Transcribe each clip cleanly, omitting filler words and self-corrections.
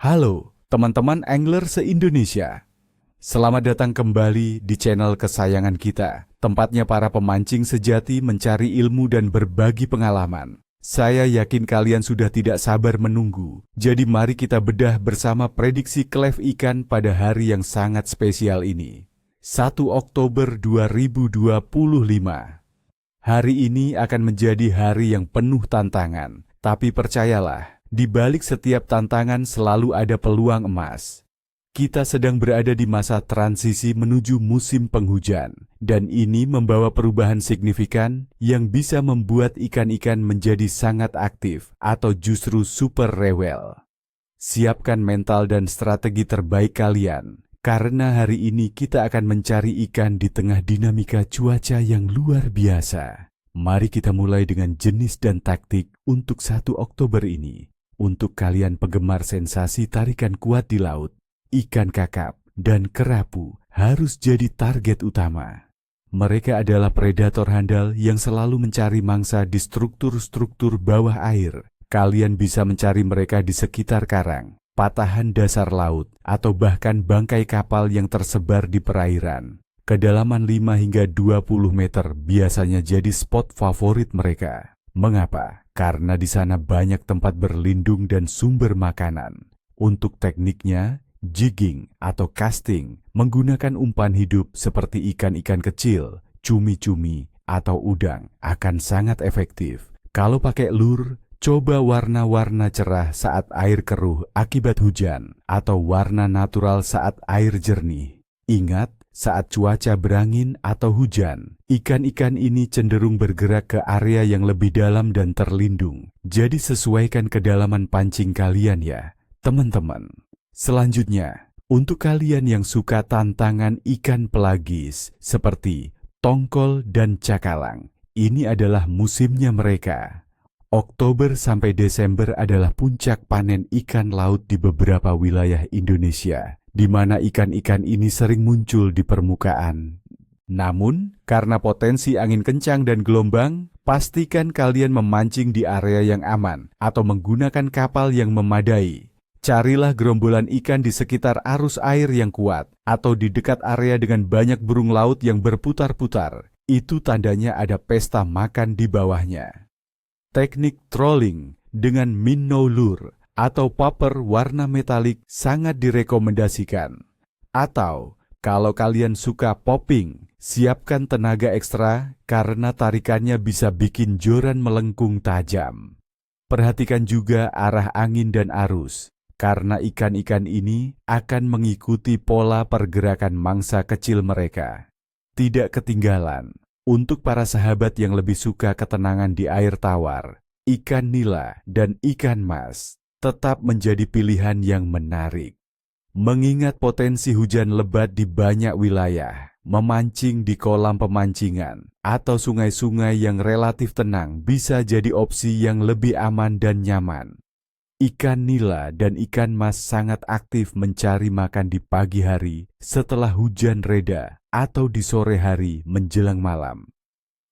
Halo, teman-teman angler se-Indonesia. Selamat datang kembali di channel kesayangan kita, tempatnya para pemancing sejati mencari ilmu dan berbagi pengalaman. Saya yakin kalian sudah tidak sabar menunggu, jadi mari kita bedah bersama prediksi klef ikan pada hari yang sangat spesial ini. 1 Oktober 2025. Hari ini akan menjadi hari yang penuh tantangan, tapi percayalah, di balik setiap tantangan selalu ada peluang emas. Kita sedang berada di masa transisi menuju musim penghujan, dan ini membawa perubahan signifikan yang bisa membuat ikan-ikan menjadi sangat aktif atau justru super rewel. Siapkan mental dan strategi terbaik kalian, karena hari ini kita akan mencari ikan di tengah dinamika cuaca yang luar biasa. Mari kita mulai dengan jenis dan taktik untuk 1 Oktober ini. Untuk kalian penggemar sensasi tarikan kuat di laut, ikan kakap dan kerapu harus jadi target utama. Mereka adalah predator handal yang selalu mencari mangsa di struktur-struktur bawah air. Kalian bisa mencari mereka di sekitar karang, patahan dasar laut, atau bahkan bangkai kapal yang tersebar di perairan. Kedalaman 5 hingga 20 meter biasanya jadi spot favorit mereka. Mengapa? Karena di sana banyak tempat berlindung dan sumber makanan. Untuk tekniknya, jigging atau casting menggunakan umpan hidup seperti ikan-ikan kecil, cumi-cumi, atau udang akan sangat efektif. Kalau pakai lure, coba warna-warna cerah saat air keruh akibat hujan atau warna natural saat air jernih. Ingat, saat cuaca berangin atau hujan, ikan-ikan ini cenderung bergerak ke area yang lebih dalam dan terlindung. Jadi sesuaikan kedalaman pancing kalian ya, teman-teman. Selanjutnya, untuk kalian yang suka tantangan ikan pelagis seperti tongkol dan cakalang, ini adalah musimnya mereka. Oktober sampai Desember adalah puncak panen ikan laut di beberapa wilayah Indonesia, di mana ikan-ikan ini sering muncul di permukaan. Namun, karena potensi angin kencang dan gelombang, pastikan kalian memancing di area yang aman atau menggunakan kapal yang memadai. Carilah gerombolan ikan di sekitar arus air yang kuat atau di dekat area dengan banyak burung laut yang berputar-putar. Itu tandanya ada pesta makan di bawahnya. Teknik trolling dengan minnow lure atau popper warna metalik sangat direkomendasikan. Atau, kalau kalian suka popping, siapkan tenaga ekstra karena tarikannya bisa bikin joran melengkung tajam. Perhatikan juga arah angin dan arus, karena ikan-ikan ini akan mengikuti pola pergerakan mangsa kecil mereka. Tidak ketinggalan, untuk para sahabat yang lebih suka ketenangan di air tawar, ikan nila dan ikan mas tetap menjadi pilihan yang menarik. Mengingat potensi hujan lebat di banyak wilayah, memancing di kolam pemancingan atau sungai-sungai yang relatif tenang bisa jadi opsi yang lebih aman dan nyaman. Ikan nila dan ikan mas sangat aktif mencari makan di pagi hari setelah hujan reda atau di sore hari menjelang malam.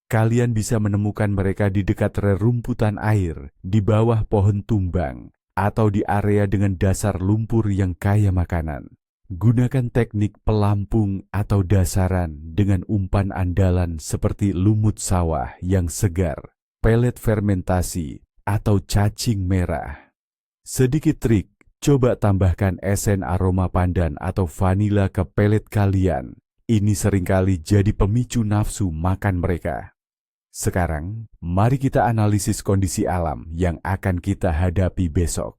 Kalian bisa menemukan mereka di dekat rerumputan air, di bawah pohon tumbang, atau di area dengan dasar lumpur yang kaya makanan. Gunakan teknik pelampung atau dasaran dengan umpan andalan seperti lumut sawah yang segar, pelet fermentasi, atau cacing merah. Sedikit trik, coba tambahkan esen aroma pandan atau vanila ke pelet kalian. Ini seringkali jadi pemicu nafsu makan mereka. Sekarang, mari kita analisis kondisi alam yang akan kita hadapi besok.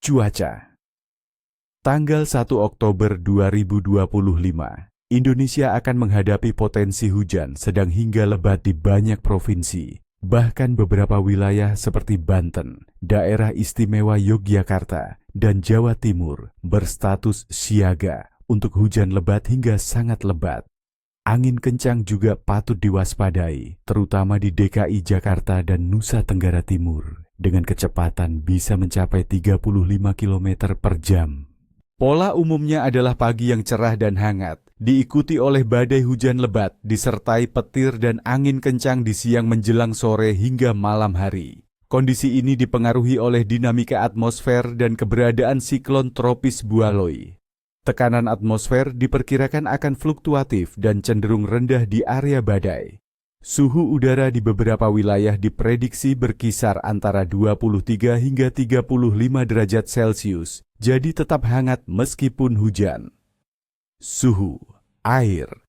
Cuaca. Tanggal 1 Oktober 2025, Indonesia akan menghadapi potensi hujan sedang hingga lebat di banyak provinsi. Bahkan beberapa wilayah seperti Banten, Daerah Istimewa Yogyakarta, dan Jawa Timur berstatus siaga untuk hujan lebat hingga sangat lebat. Angin kencang juga patut diwaspadai, terutama di DKI Jakarta dan Nusa Tenggara Timur, dengan kecepatan bisa mencapai 35 km per jam. Pola umumnya adalah pagi yang cerah dan hangat, diikuti oleh badai hujan lebat, disertai petir dan angin kencang di siang menjelang sore hingga malam hari. Kondisi ini dipengaruhi oleh dinamika atmosfer dan keberadaan siklon tropis Bualoi. Tekanan atmosfer diperkirakan akan fluktuatif dan cenderung rendah di area badai. Suhu udara di beberapa wilayah diprediksi berkisar antara 23 hingga 35 derajat Celcius, jadi tetap hangat meskipun hujan. Suhu air.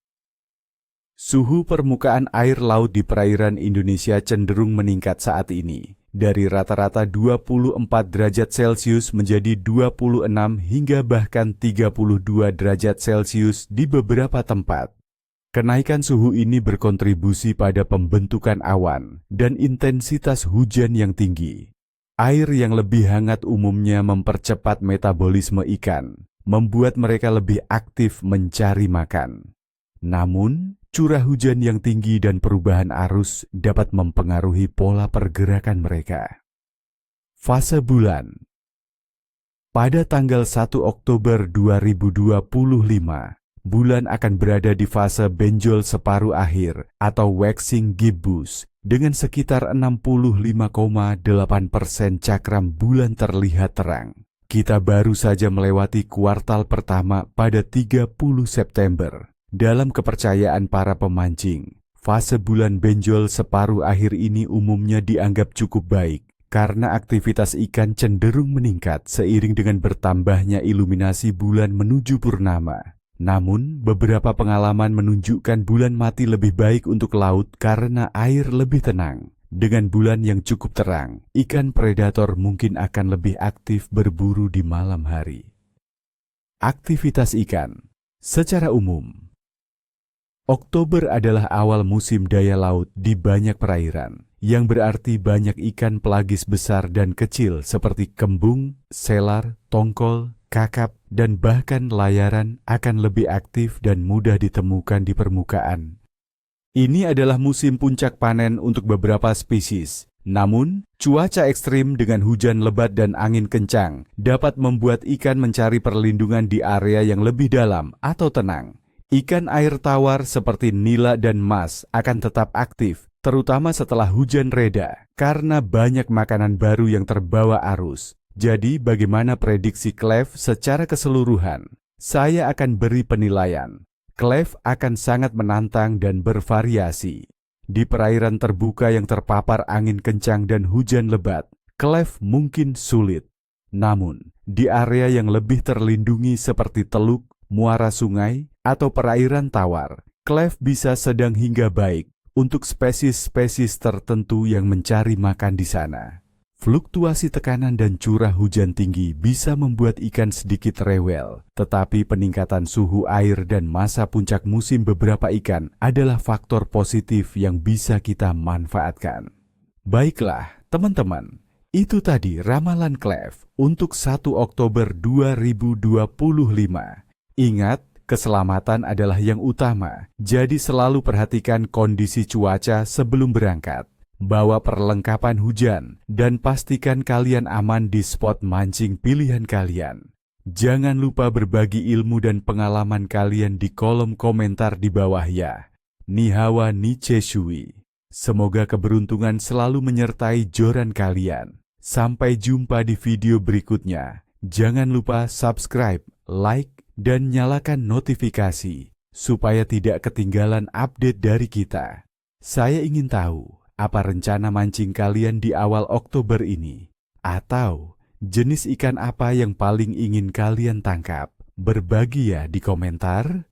Suhu permukaan air laut di perairan Indonesia cenderung meningkat saat ini, dari rata-rata 24 derajat Celcius menjadi 26 hingga bahkan 32 derajat Celcius di beberapa tempat. Kenaikan suhu ini berkontribusi pada pembentukan awan dan intensitas hujan yang tinggi. Air yang lebih hangat umumnya mempercepat metabolisme ikan, membuat mereka lebih aktif mencari makan. Namun, curah hujan yang tinggi dan perubahan arus dapat mempengaruhi pola pergerakan mereka. Fase bulan. Pada tanggal 1 Oktober 2025, bulan akan berada di fase benjol separuh akhir atau waxing gibbous dengan sekitar 65,8% cakram bulan terlihat terang. Kita baru saja melewati kuartal pertama pada 30 September. Dalam kepercayaan para pemancing, fase bulan benjol separuh akhir ini umumnya dianggap cukup baik karena aktivitas ikan cenderung meningkat seiring dengan bertambahnya iluminasi bulan menuju purnama. Namun, beberapa pengalaman menunjukkan bulan mati lebih baik untuk laut karena air lebih tenang. Dengan bulan yang cukup terang, ikan predator mungkin akan lebih aktif berburu di malam hari. Aktivitas ikan. Secara umum, Oktober adalah awal musim daya laut di banyak perairan, yang berarti banyak ikan pelagis besar dan kecil seperti kembung, selar, tongkol, kakap, dan bahkan layaran akan lebih aktif dan mudah ditemukan di permukaan. Ini adalah musim puncak panen untuk beberapa spesies. Namun, cuaca ekstrim dengan hujan lebat dan angin kencang dapat membuat ikan mencari perlindungan di area yang lebih dalam atau tenang. Ikan air tawar seperti nila dan mas akan tetap aktif, terutama setelah hujan reda, karena banyak makanan baru yang terbawa arus. Jadi, bagaimana prediksi Cleve secara keseluruhan? Saya akan beri penilaian. Cleve akan sangat menantang dan bervariasi. Di perairan terbuka yang terpapar angin kencang dan hujan lebat, Cleve mungkin sulit. Namun, di area yang lebih terlindungi seperti teluk, muara sungai, atau perairan tawar, Cleve bisa sedang hingga baik untuk spesies-spesies tertentu yang mencari makan di sana. Fluktuasi tekanan dan curah hujan tinggi bisa membuat ikan sedikit rewel, tetapi peningkatan suhu air dan masa puncak musim beberapa ikan adalah faktor positif yang bisa kita manfaatkan. Baiklah, teman-teman, itu tadi ramalan Cleve untuk 1 Oktober 2025. Ingat, keselamatan adalah yang utama, jadi selalu perhatikan kondisi cuaca sebelum berangkat. Bawa perlengkapan hujan, dan pastikan kalian aman di spot mancing pilihan kalian. Jangan lupa berbagi ilmu dan pengalaman kalian di kolom komentar di bawah ya. Nihawa ni Cheshui. Semoga keberuntungan selalu menyertai joran kalian. Sampai jumpa di video berikutnya. Jangan lupa subscribe, like, dan nyalakan notifikasi supaya tidak ketinggalan update dari kita. Saya ingin tahu apa rencana mancing kalian di awal Oktober ini, atau jenis ikan apa yang paling ingin kalian tangkap. Berbagi ya di komentar.